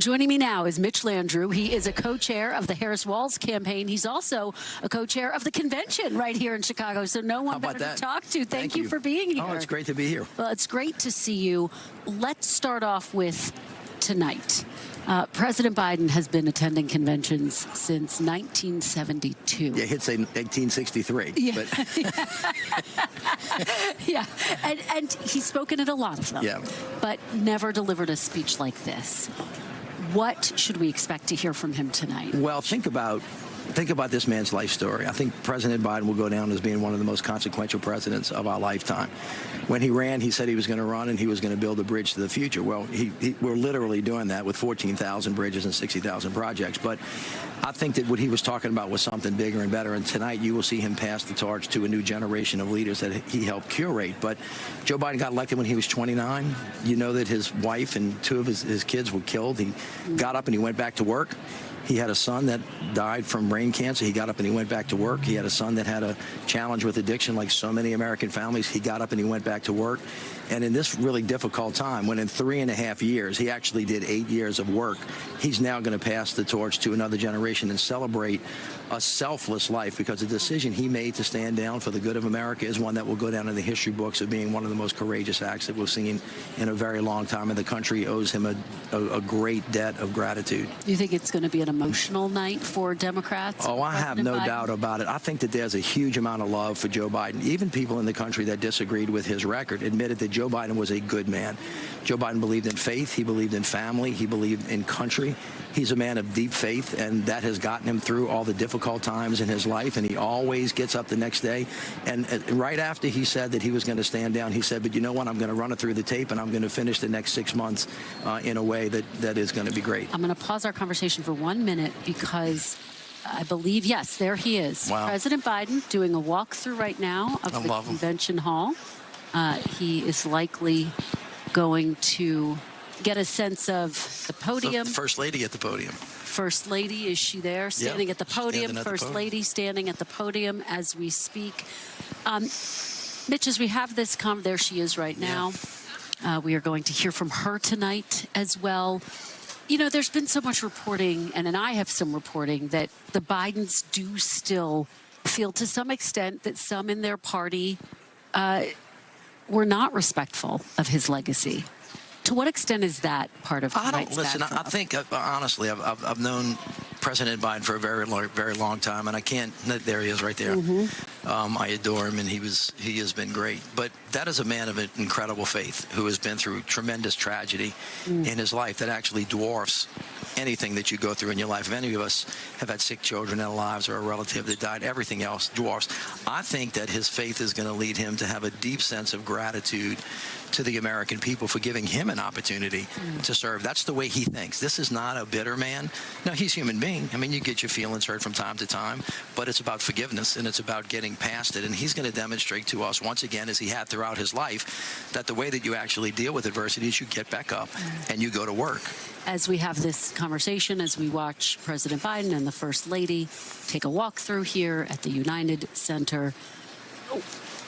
Joining me now is Mitch Landrieu. He is a co-chair of the Harris-Walz Campaign. He's also a co-chair of the convention right here in Chicago, so no one better to talk to. Thank you for being here. Oh, it's great to be here. Well, it's great to see you. Let's start off with tonight. President Biden has been attending conventions since 1972. Yeah, he'd say 1863. Yeah, but yeah. And he's spoken at a lot of them, yeah, but never delivered a speech like this. What should we expect to hear from him tonight? Well, think about this man's life story. I think President Biden will go down as being one of the most consequential presidents of our lifetime. When he ran, he said he was going to run and he was going to build a bridge to the future. Well, we're literally doing that with 14,000 bridges and 60,000 projects. But I think that what he was talking about was something bigger and better. And tonight you will see him pass the torch to a new generation of leaders that he helped curate. But Joe Biden got elected when he was 29. You know that his wife and two of his kids were killed. He got up and he went back to work. He had a son that died from brain cancer. He got up and he went back to work. He had a son that had a challenge with addiction like so many American families. He got up and he went back to work. And in this really difficult time, when in 3.5 years, he actually did 8 years of work, he's now going to pass the torch to another generation and celebrate a selfless life, because the decision he made to stand down for the good of America is one that will go down in the history books of being one of the most courageous acts that we've seen in a very long time. And the country owes him a great debt of gratitude. Do you think it's going to be an emotional night for Democrats? Oh, I have no doubt about it. I think that there's a huge amount of love for Joe Biden. Even people in the country that disagreed with his record admitted that Joe Biden was a good man. Joe Biden believed in faith. He believed in family. He believed in country. He's a man of deep faith, and that has gotten him through all the difficult times in his life, and he always gets up the next day. And right after he said that he was going to stand down, he said, but you know what, I'm going to run it through the tape, and I'm going to finish the next 6 months in a way that is going to be great. I'm going to pause our conversation for 1 minute because I believe, yes, there he is. Wow. President Biden doing a walkthrough right now of the convention hall. He is likely going to get a sense of the podium. The First Lady at the podium. First Lady, is she there? Standing at the podium. First Lady standing at the podium as we speak. Mitch, as we have this there she is right now. We are going to hear from her tonight as well. You know, there's been so much reporting, and I have some reporting, that the Bidens do still feel to some extent that some in their party were not respectful of his legacy. To what extent is that part of tonight's backdrop? I think, honestly, I've known President Biden for a very long time, and I can't. There he is, right there. I adore him, and he has been great. But that is a man of incredible faith who has been through tremendous tragedy in his life that actually dwarfs anything that you go through in your life. If any of us have had sick children in our lives or a relative that died, everything else dwarfs. I think that his faith is going to lead him to have a deep sense of gratitude to the American people for giving him an opportunity to serve. That's the way he thinks. This is not a bitter man. No, he's a human being. I mean, you get your feelings hurt from time to time, but it's about forgiveness and it's about getting past it. And he's going to demonstrate to us once again, as he had throughout his life, that the way that you actually deal with adversity is you get back up and you go to work. As we have this conversation, as we watch President Biden and the First Lady take a walk through here at the United Center,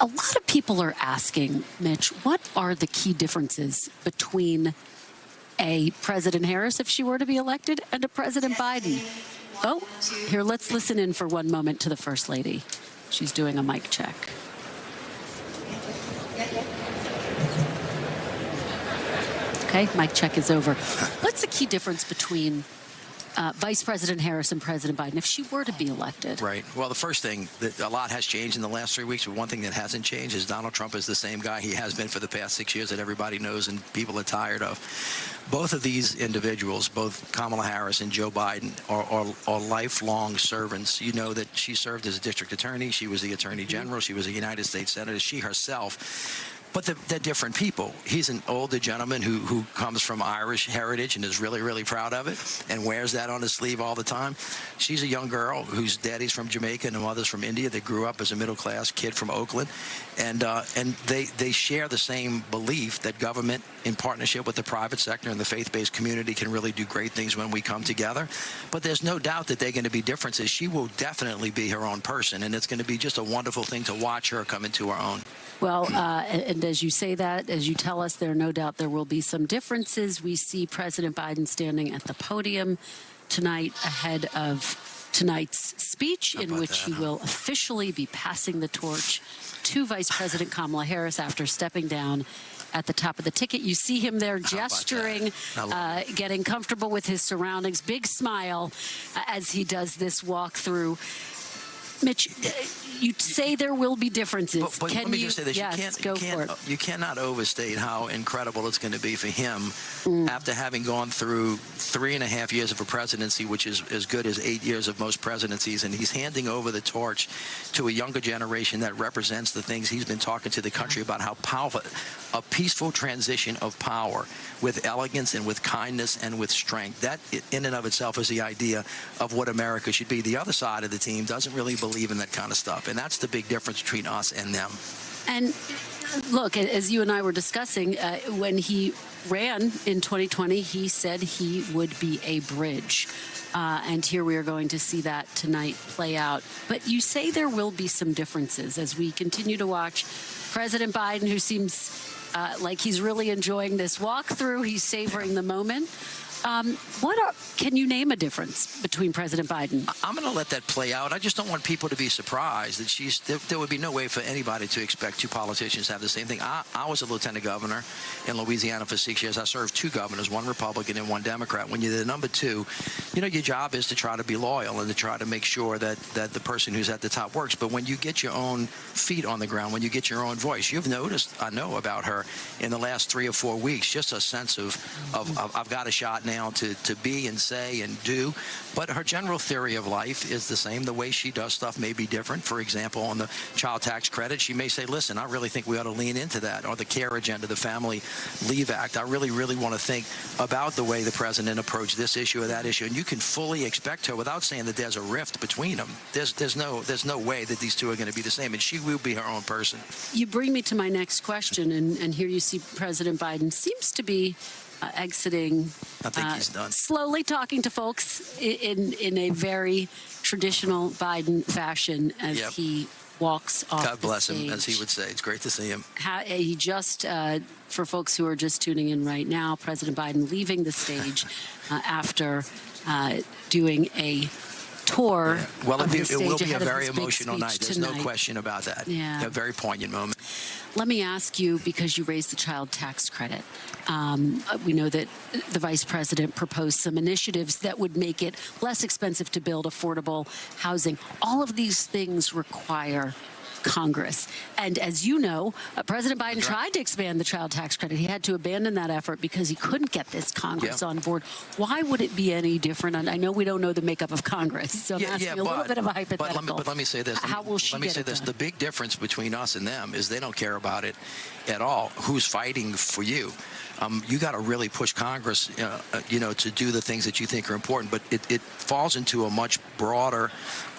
a lot of people are asking, Mitch, what are the key differences between a President Harris, if she were to be elected, and a President Biden? Oh, here, let's listen in for 1 moment to the First Lady. She's doing a mic check. Okay, mic check is over. What's the key difference between Vice President Harris and President Biden if she were to be elected? Right. Well, the first thing, that a lot has changed in the last 3 weeks, but one thing that hasn't changed is Donald Trump is the same guy he has been for the past 6 years that everybody knows and people are tired of. Both of these individuals, both Kamala Harris and Joe Biden, are lifelong servants. You know that she served as a district attorney. She was the attorney general. She was a United States senator. She herself. But they're different people. He's an older gentleman who comes from Irish heritage and is really, really proud of it and wears that on his sleeve all the time. She's a young girl whose daddy's from Jamaica and her mother's from India. They grew up as a middle-class kid from Oakland. And they share the same belief that government, in partnership with the private sector and the faith-based community, can really do great things when we come together. But there's no doubt that they're going to be differences. She will definitely be her own person, and it's going to be just a wonderful thing to watch her come into her own. Well, and And as you say that, as you tell us, no doubt there will be some differences. We see President Biden standing at the podium tonight ahead of tonight's speech, in which he will officially be passing the torch to Vice President Kamala Harris after stepping down at the top of the ticket. You see him there gesturing, getting comfortable with his surroundings, big smile as he does this walkthrough. Mitch, you say there will be differences. But let me just say this. Yes, you cannot overstate how incredible it's going to be for him after having gone through 3.5 years of a presidency, which is as good as 8 years of most presidencies. And he's handing over the torch to a younger generation that represents the things he's been talking to the country about, how powerful, a peaceful transition of power with elegance and with kindness and with strength. That in and of itself is the idea of what America should be. The other side of the team doesn't really believe in that kind of stuff. And that's the big difference between us and them. And look, as you and I were discussing, when he ran in 2020, he said he would be a bridge. And here we are going to see that tonight play out. But you say there will be some differences as we continue to watch President Biden, who seems like he's really enjoying this walkthrough. He's savoring the moment. Can you name a difference between President Biden? I'm going to let that play out. I just don't want people to be surprised that there would be no way for anybody to expect two politicians to have the same thing. I was a lieutenant governor in Louisiana for 6 years. I served two governors, one Republican and one Democrat. When you're the number two, your job is to try to be loyal and to try to make sure that the person who's at the top works. But when you get your own feet on the ground, when you get your own voice, you've noticed, I know about her in the last 3 or 4 weeks, just a sense of I've got a shot now to be and say and do. But her general theory of life is the same. The way she does stuff may be different. For example, on the child tax credit, she may say, listen, I really think we ought to lean into that. Or the CARE agenda, the Family Leave Act. I really, really want to think about the way the president approached this issue or that issue. And you can fully expect her, without saying that there's a rift between them. There's no way that these two are going to be the same. And she will be her own person. You bring me to my next question. And here you see President Biden seems to be exiting. I think he's done. Slowly talking to folks in a very traditional Biden fashion as he walks off God bless the stage. him, as he would say. It's great to see him. He just, for folks who are just tuning in right now, President Biden leaving the stage after doing a tour. Yeah. Well, it will be a very emotional night. There's no question about that. Yeah. A very poignant moment. Let me ask you, because you raised the child tax credit, we know that the vice president proposed some initiatives that would make it less expensive to build affordable housing. All of these things require Congress. And as you know, President Biden tried to expand the child tax credit. He had to abandon that effort because he couldn't get this Congress on board. Why would it be any different? And I know we don't know the makeup of Congress, so I'm asking a little bit of a hypothetical. But let me say this. How will she get it done? The big difference between us and them is they don't care about it at all. Who's fighting for you? You got to really push Congress, to do the things that you think are important. But it falls into a much broader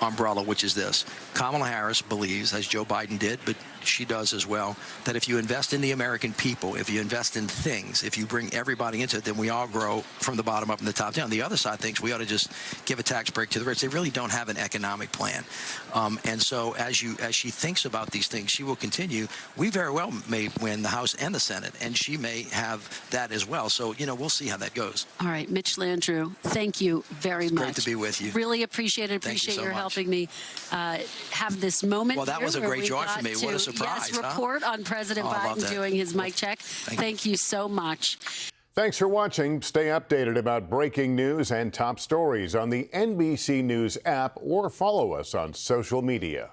umbrella, which is this. Kamala Harris believes, as Joe Biden did, but she does as well, that if you invest in the American people, if you invest in things, if you bring everybody into it, then we all grow from the bottom up and the top down. The other side thinks we ought to just give a tax break to the rich. They really don't have an economic plan. And so as she thinks about these things, she will continue. We very well may win the House and the Senate, and she may have that as well. So, we'll see how that goes. All right, Mitch Landrieu, thank you very much. Great to be with you. Really appreciate it. Appreciate your helping me have this moment. Well, that was a great joy for me. What a surprise. Yes, report on President Biden doing his mic check. Thank you so much. Thanks for watching. Stay updated about breaking news and top stories on the NBC News app or follow us on social media.